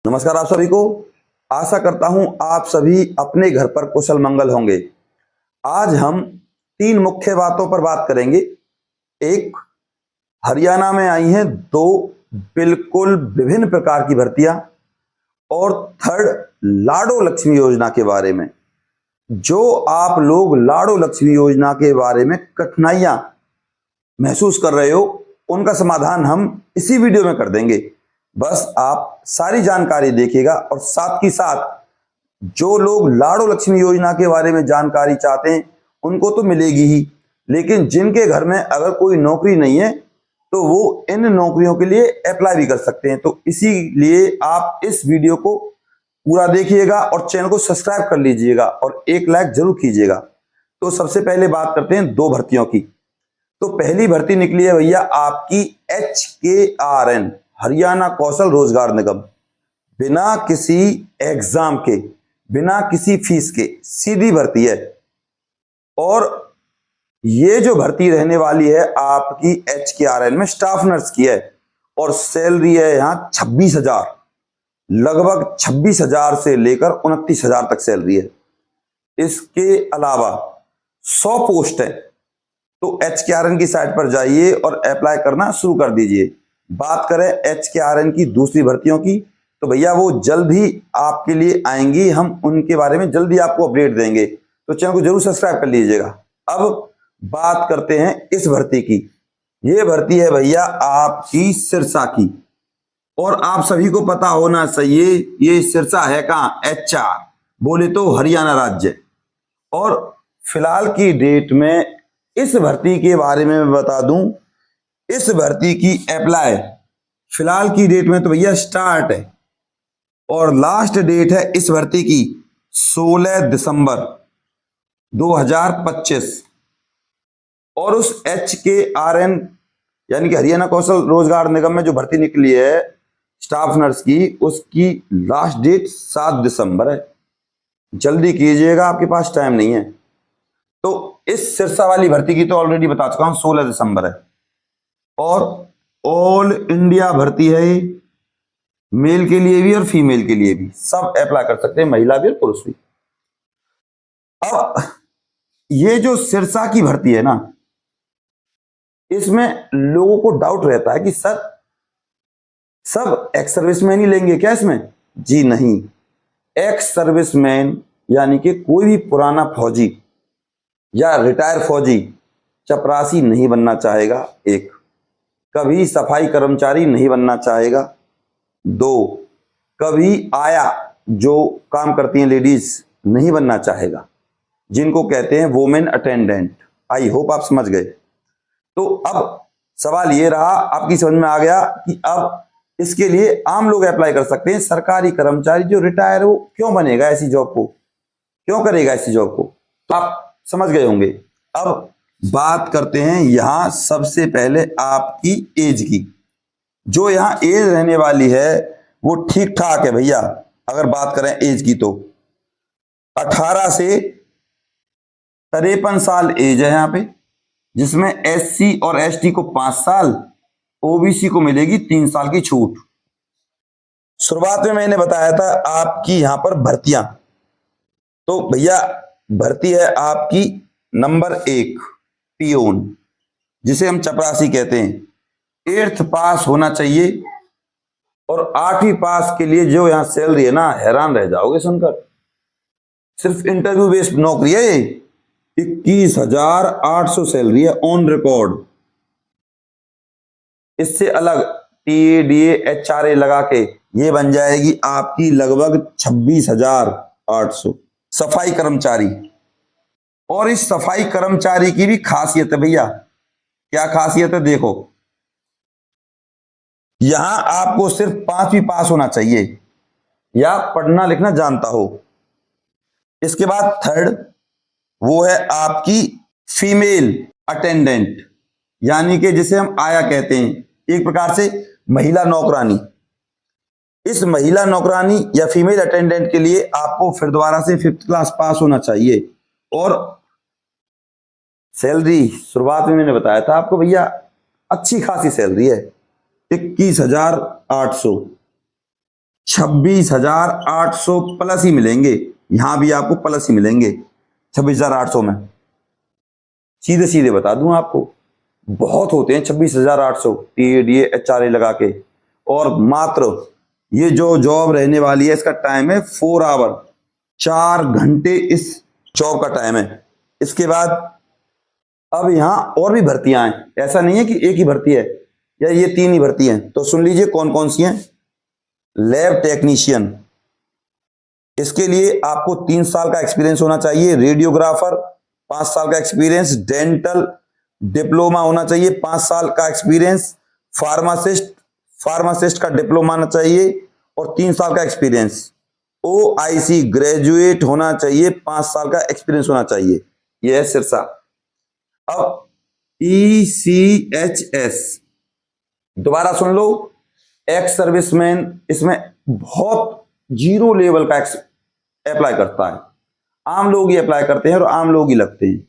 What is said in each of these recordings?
नमस्कार आप सभी को। आशा करता हूं आप सभी अपने घर पर कुशल मंगल होंगे। आज हम तीन मुख्य बातों पर बात करेंगे। एक, हरियाणा में आई हैं दो बिल्कुल विभिन्न प्रकार की भर्तियां, और थर्ड, लाडो लक्ष्मी योजना के बारे में। जो आप लोग लाडो लक्ष्मी योजना के बारे में कठिनाइयां महसूस कर रहे हो, उनका समाधान हम इसी वीडियो में कर देंगे। बस आप सारी जानकारी देखिएगा, और साथ ही साथ जो लोग लाडो लक्ष्मी योजना के बारे में जानकारी चाहते हैं उनको तो मिलेगी ही, लेकिन जिनके घर में अगर कोई नौकरी नहीं है तो वो इन नौकरियों के लिए अप्लाई भी कर सकते हैं। तो इसीलिए आप इस वीडियो को पूरा देखिएगा और चैनल को सब्सक्राइब कर लीजिएगा और एक लाइक जरूर कीजिएगा। तो सबसे पहले बात करते हैं दो भर्तियों की। तो पहली भर्ती निकली है भैया आपकी HKRN, हरियाणा कौशल रोजगार निगम। बिना किसी एग्जाम के, बिना किसी फीस के सीधी भर्ती है। और ये जो भर्ती रहने वाली है आपकी HKRN में स्टाफ नर्स की है, और सैलरी है यहां 26,000, लगभग 26,000 से लेकर 29,000 तक सैलरी है। इसके अलावा 100 पोस्ट है। तो HKRN की साइट पर जाइए और अप्लाई करना शुरू कर दीजिए। बात करें HKRN की दूसरी भर्तियों की, तो भैया वो जल्द ही आपके लिए आएंगी, हम उनके बारे में जल्दी आपको अपडेट देंगे। तो चैनल को जरूर सब्सक्राइब कर लीजिएगा। अब बात करते हैं इस भर्ती की। ये भर्ती है भैया आपकी सिरसा की, और आप सभी को पता होना चाहिए ये सिरसा है कहां, HR बोले तो हरियाणा राज्य। और फिलहाल की डेट में इस भर्ती के बारे में मैं बता दूं, इस भर्ती की अप्लाई फिलहाल की डेट में तो भैया स्टार्ट है, और लास्ट डेट है इस भर्ती की 16 दिसंबर 2025। और उस HKRN यानी कि हरियाणा कौशल रोजगार निगम में जो भर्ती निकली है स्टाफ नर्स की, उसकी लास्ट डेट 7 दिसंबर है। जल्दी कीजिएगा, आपके पास टाइम नहीं है। तो इस सिरसा वाली भर्ती की तो ऑलरेडी बता चुका हूं, 16 दिसंबर है। और ऑल इंडिया भर्ती है, मेल के लिए भी और फीमेल के लिए भी, सब अप्लाई कर सकते हैं, महिला भी और पुरुष भी। अब ये जो सिरसा की भर्ती है ना, इसमें लोगों को डाउट रहता है कि सर सब एक्स सर्विसमैन ही लेंगे क्या इसमें? जी नहीं। एक्स सर्विसमैन यानी कि कोई भी पुराना फौजी या रिटायर फौजी चपरासी नहीं बनना चाहेगा, एक। कभी सफाई कर्मचारी नहीं बनना चाहेगा, दो। कभी आया जो काम करती हैं लेडीज नहीं बनना चाहेगा, जिनको कहते हैं वुमेन अटेंडेंट। आई होप आप समझ गए। तो अब सवाल ये रहा, आपकी समझ में आ गया कि अब इसके लिए आम लोग अप्लाई कर सकते हैं। सरकारी कर्मचारी जो रिटायर हो क्यों बनेगा ऐसी जॉब को, क्यों करेगा ऐसी जॉब को? तो आप समझ गए होंगे। अब बात करते हैं यहां सबसे पहले आपकी एज की। जो यहां एज रहने वाली है वो ठीक ठाक है भैया। अगर बात करें एज की तो 18 से 53 साल एज है यहां पे, जिसमें SC और ST को 5 साल, OBC को मिलेगी 3 साल की छूट। शुरुआत में मैंने बताया था आपकी यहां पर भर्तियां। तो भैया भर्ती है आपकी नंबर 1 पियोन, जिसे हम चपरासी कहते हैं। 8th पास होना चाहिए, और 8वीं पास के लिए जो यहां सैलरी है ना, हैरान रह जाओगे सुनकर। सिर्फ इंटरव्यू बेस्ड नौकरी है ये। 21,800 सैलरी है ऑन रिकॉर्ड। इससे अलग TADA HRA लगा के ये बन जाएगी आपकी लगभग 26,800 सफाई कर्मचारी। और इस सफाई कर्मचारी की भी खासियत है भैया। क्या खासियत है देखो, यहां आपको सिर्फ 5वीं पास होना चाहिए या पढ़ना लिखना जानता हो। इसके बाद थर्ड, वो है आपकी फीमेल अटेंडेंट, यानी कि जिसे हम आया कहते हैं, एक प्रकार से महिला नौकरानी। इस महिला नौकरानी या फीमेल अटेंडेंट के लिए आपको फिर दोबारा से 5th क्लास पास होना चाहिए। और सैलरी शुरुआत में मैंने बताया था आपको भैया, अच्छी खासी सैलरी है, 21,800। 26,800 प्लस ही मिलेंगे, यहां भी आपको प्लस ही मिलेंगे 26,800 में। सीधे सीधे बता दूं आपको, बहुत होते हैं 26,800 टीएडीए एचआरए लगा के। और मात्र ये जो जॉब रहने वाली है इसका टाइम है 4 आवर, 4 घंटे इस जॉब का टाइम है। इसके बाद अब यहां और भी भर्तियां हैं, ऐसा नहीं है कि एक ही भर्ती है या ये 3 ही भर्ती हैं। तो सुन लीजिए कौन कौन सी हैं। लैब टेक्नीशियन, इसके लिए आपको 3 साल का एक्सपीरियंस होना चाहिए। रेडियोग्राफर 5 साल का एक्सपीरियंस। डेंटल डिप्लोमा होना चाहिए, 5 साल का एक्सपीरियंस। फार्मासिस्ट का डिप्लोमा होना चाहिए और 3 साल का एक्सपीरियंस। OIC ग्रेजुएट होना चाहिए, 5 साल का एक्सपीरियंस होना चाहिए। यह है सिरसा। अब ECHS, दोबारा सुन लो, एक्स सर्विसमैन, इसमें बहुत 0 लेवल का अप्लाई करता है। आम लोग ही अप्लाई करते हैं और आम लोग ही लगते हैं।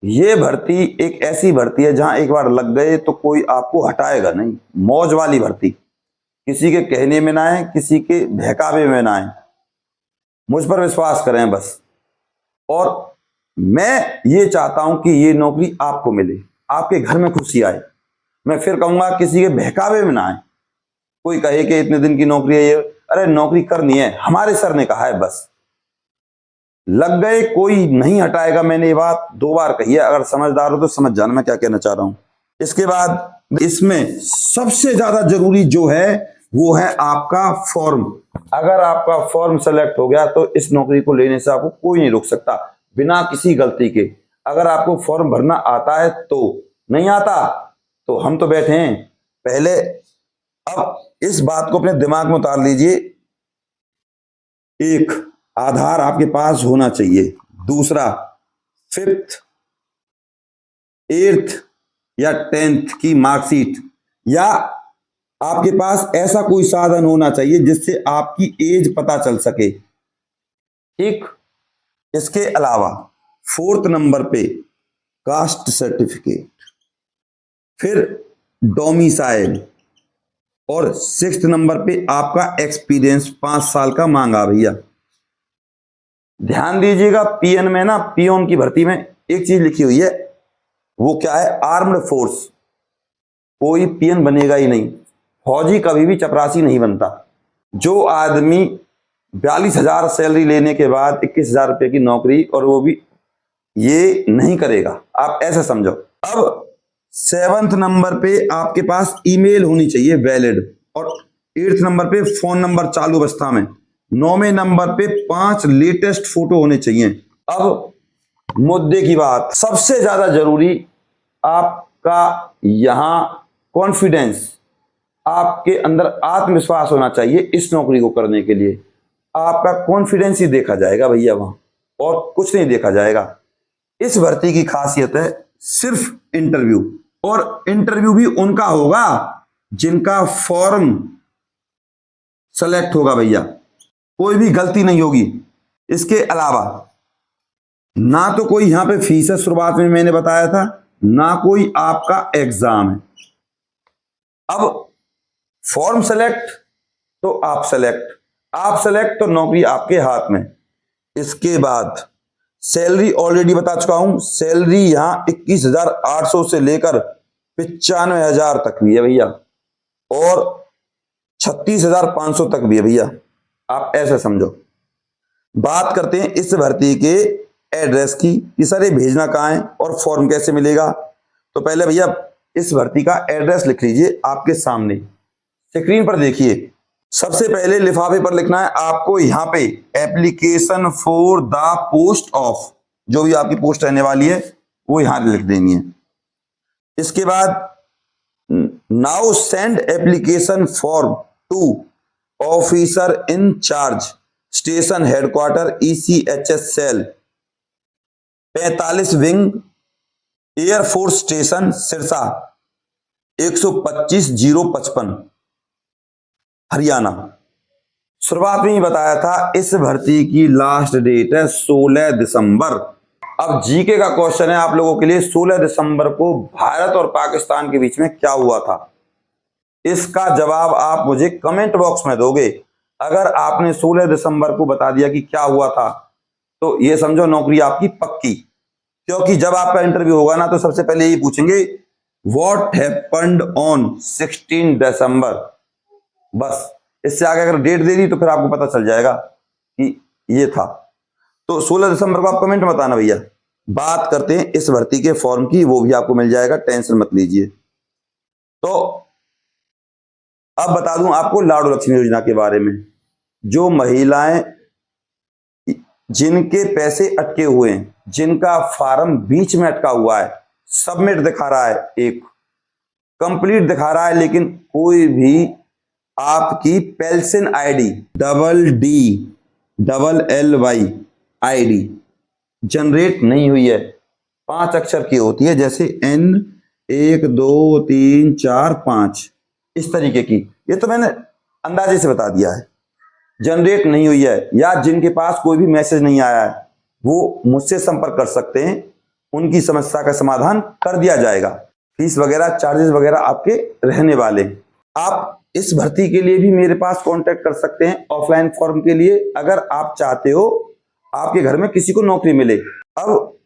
ये भर्ती एक ऐसी भर्ती है जहां एक बार लग गए तो कोई आपको हटाएगा नहीं। मौज वाली भर्ती, किसी के कहने में ना आए, किसी के बहकावे में ना आए, मुझ पर विश्वास करें बस। और मैं ये चाहता हूं कि ये नौकरी आपको मिले, आपके घर में खुशी आए। मैं फिर कहूंगा किसी के बहकावे में ना आए, कोई कहे कि इतने दिन की नौकरी है ये, अरे नौकरी करनी है, हमारे सर ने कहा है बस। लग गए कोई नहीं हटाएगा, मैंने ये बात 2 बार कही है। अगर समझदार हो तो समझ जाना मैं क्या कहना चाह रहा हूं। इसके बाद इसमें सबसे ज्यादा जरूरी जो है वो है आपका फॉर्म। अगर आपका फॉर्म सेलेक्ट हो गया तो इस नौकरी को लेने से आपको कोई नहीं रोक सकता, बिना किसी गलती के। अगर आपको फॉर्म भरना आता है तो, नहीं आता तो हम तो बैठे हैं पहले। अब इस बात को अपने दिमाग में उतार लीजिए, एक आधार आपके पास होना चाहिए। दूसरा 5th, 8th या 10th की मार्कशीट, या आपके पास ऐसा कोई साधन होना चाहिए जिससे आपकी एज पता चल सके। ठीक, इसके अलावा 4th नंबर पे कास्ट सर्टिफिकेट, फिर डोमिसाइल, और 6th नंबर पे आपका एक्सपीरियंस 5 साल का मांगा भैया। ध्यान दीजिएगा, पीएन में ना, पियोन की भर्ती में एक चीज लिखी हुई है, वो क्या है, आर्म्ड फोर्स। कोई पीएन बनेगा ही नहीं, फौजी कभी भी चपरासी नहीं बनता। जो आदमी 42,000 सैलरी लेने के बाद 21,000 रुपए की नौकरी, और वो भी ये नहीं करेगा, आप ऐसा समझो। अब 7th नंबर पे आपके पास ईमेल होनी चाहिए वैलिड, और 8th नंबर पे फोन नंबर चालू अवस्था में। 9वें नंबर पे 5 लेटेस्ट फोटो होने चाहिए। अब मुद्दे की बात, सबसे ज्यादा जरूरी आपका यहां कॉन्फिडेंस, आपके अंदर आत्मविश्वास होना चाहिए। इस नौकरी को करने के लिए आपका कॉन्फिडेंस ही देखा जाएगा भैया वहां, और कुछ नहीं देखा जाएगा। इस भर्ती की खासियत है सिर्फ इंटरव्यू, और इंटरव्यू भी उनका होगा जिनका फॉर्म सेलेक्ट होगा भैया, कोई भी गलती नहीं होगी। इसके अलावा ना तो कोई यहां पे फीस है, शुरुआत में मैंने बताया था, ना कोई आपका एग्जाम है। अब फॉर्म सेलेक्ट तो आप सेलेक्ट तो नौकरी आपके हाथ में। इसके बाद सैलरी ऑलरेडी बता चुका हूं, सैलरी यहां 21,800 से लेकर 95,000 तक भी है भैया, और 36,500 तक भी है भैया, आप ऐसे समझो। बात करते हैं इस भर्ती के एड्रेस की कि सर ये भेजना कहाँ है और फॉर्म कैसे मिलेगा। तो पहले भैया इस भर्ती का एड्रेस लिख लीजिए, आपके सामने स्क्रीन पर देखिए। सबसे पहले लिफाफे पर लिखना है आपको यहाँ पे, application for the post of, जो भी आपकी पोस्ट रहने वाली है वो यहां लिख देनी है। इसके बाद now send application form to officer in charge station headquarter ECHS cell 45 wing air force station Sirsa 125,055 Haryana. शुरुआत में ही बताया था इस भर्ती की लास्ट डेट है 16 दिसंबर। अब जीके का क्वेश्चन है आप लोगों के लिए, 16 दिसंबर को भारत और पाकिस्तान के बीच में क्या हुआ था। इसका जवाब आप मुझे कमेंट बॉक्स में दोगे। अगर आपने 16 दिसंबर को बता दिया कि क्या हुआ था, तो ये समझो नौकरी आपकी पक्की। क्योंकि जब आपका इंटरव्यू होगा ना, तो सबसे पहले ये पूछेंगे व्हाट हैपेंड ऑन 16 दिसंबर। बस इससे आगे अगर डेट दे दी तो फिर आपको पता चल जाएगा कि ये था। तो 16 दिसंबर को आप कमेंट में बताना भैया। बात करते हैं इस भर्ती के फॉर्म की, वो भी आपको मिल जाएगा, टेंशन मत लीजिए। तो अब बता दूं आपको लाडू लक्ष्मी योजना के बारे में। जो महिलाएं जिनके पैसे अटके हुए हैं, जिनका फार्म बीच में अटका हुआ है, सबमिट दिखा रहा है, एक कंप्लीट दिखा रहा है, लेकिन कोई भी आपकी pension ID DDLLY ID generate नहीं हुई है। 5 अक्षर की होती है, जैसे N 1 2 3 4 5, इस तरीके की। ये तो मैंने अंदाजे से बता दिया है। जनरेट नहीं हुई है या जिनके पास कोई भी मैसेज नहीं आया है, वो मुझसे संपर्क कर सकते हैं, उनकी समस्या का समाधान कर दिया जाएगा। फीस वगैरह चार्जेस वगैरह आपके रहने वाले। आप इस भर्ती के लिए भी मेरे पास कांटेक्ट कर सकते हैं ऑफलाइन फॉर्म के लिए, अगर आप चाहते हो आपके घर में किसी को नौकरी मिले। अब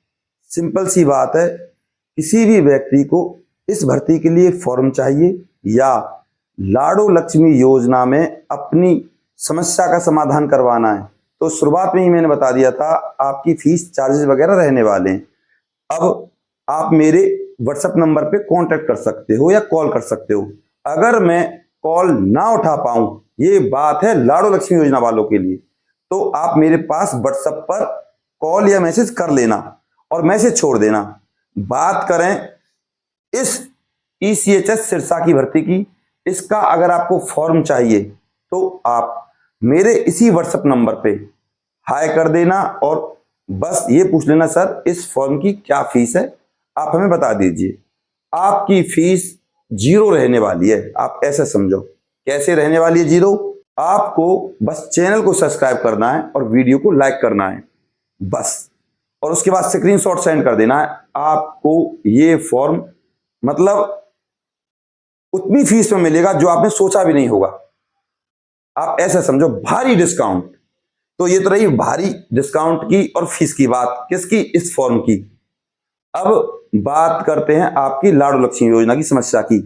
सिंपल सी बात है, किसी भी व्यक्ति को इस भर्ती के लिए फॉर्म चाहिए या लाडू लक्ष्मी योजना में अपनी समस्या का समाधान करवाना है, तो शुरुआत में ही मैंने बता दिया था आपकी फीस चार्जेस वगैरह रहने वाले हैं। अब आप मेरे व्हाट्सएप नंबर पे कांटेक्ट कर सकते हो या कॉल कर सकते हो। अगर मैं कॉल ना उठा पाऊं, ये बात है लाडू लक्ष्मी योजना वालों के लिए, तो आप मेरे पास व्हाट्सएप पर कॉल या मैसेज कर लेना और मैसेज छोड़ देना। बात करें इस ECHS सिरसा की भर्ती की, इसका अगर आपको फॉर्म चाहिए तो आप मेरे इसी व्हाट्सएप नंबर पे हाय कर देना और बस ये पूछ लेना, सर इस फॉर्म की क्या फीस है, आप हमें बता दीजिए। आपकी फीस 0 रहने वाली है, आप ऐसे समझो। कैसे रहने वाली है 0? आपको बस चैनल को सब्सक्राइब करना है और वीडियो को लाइक करना है बस, और उसके बाद स्क्रीनशॉट सेंड कर देना है। आपको ये फॉर्म मतलब उतनी फीस में मिलेगा जो आपने सोचा भी नहीं होगा। आप ऐसे समझो, भारी डिस्काउंट। तो ये तो रही भारी डिस्काउंट की और फीस की बात, किसकी? इस फॉर्म की। अब बात करते हैं आपकी लाडू लक्ष्मी योजना की समस्या की।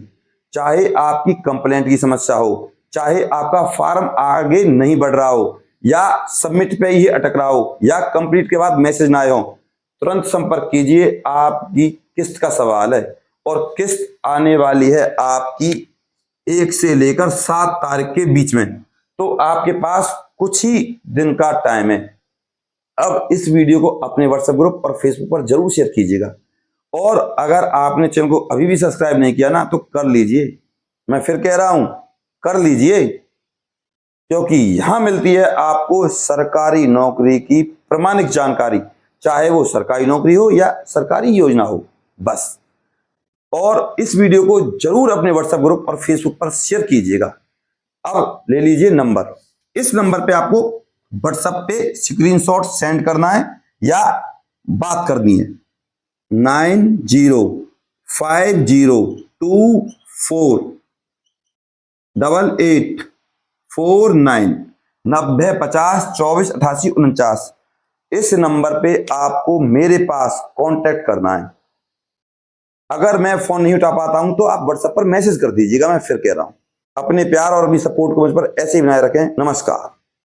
चाहे आपकी कंप्लेंट की समस्या हो, चाहे आपका फॉर्म आगे नहीं बढ़ रहा हो, या सबमिट पे ही अटक रहा हो, या कंप्लीट के बाद मैसेज ना आए हो, तुरंत संपर्क कीजिए। आपकी किस्त का सवाल है और किस्त आने वाली है आपकी 1 से लेकर 7 तारीख के बीच में, तो आपके पास कुछ ही दिन का टाइम है। अब इस वीडियो को अपने व्हाट्सएप ग्रुप और फेसबुक पर जरूर शेयर कीजिएगा, और अगर आपने चैनल को अभी भी सब्सक्राइब नहीं किया ना, तो कर लीजिए। मैं फिर कह रहा हूं, कर लीजिए, क्योंकि यहां मिलती है आपको सरकारी नौकरी की प्रमाणिक जानकारी, चाहे वो सरकारी नौकरी हो या सरकारी योजना हो, बस। और इस वीडियो को जरूर अपने व्हाट्सएप ग्रुप और फेसबुक पर शेयर कीजिएगा। अब ले लीजिए नंबर, इस नंबर पे आपको व्हाट्सएप पे स्क्रीनशॉट सेंड करना है या बात करनी है। 9050248849 9050248849। इस नंबर पे आपको मेरे पास कांटेक्ट करना है। अगर मैं फोन नहीं उठा पाता हूं तो आप व्हाट्सएप पर मैसेज कर दीजिएगा। मैं फिर कह रहा हूं, अपने प्यार और अपनी सपोर्ट को मुझ पर ऐसे ही बनाए रखें। नमस्कार।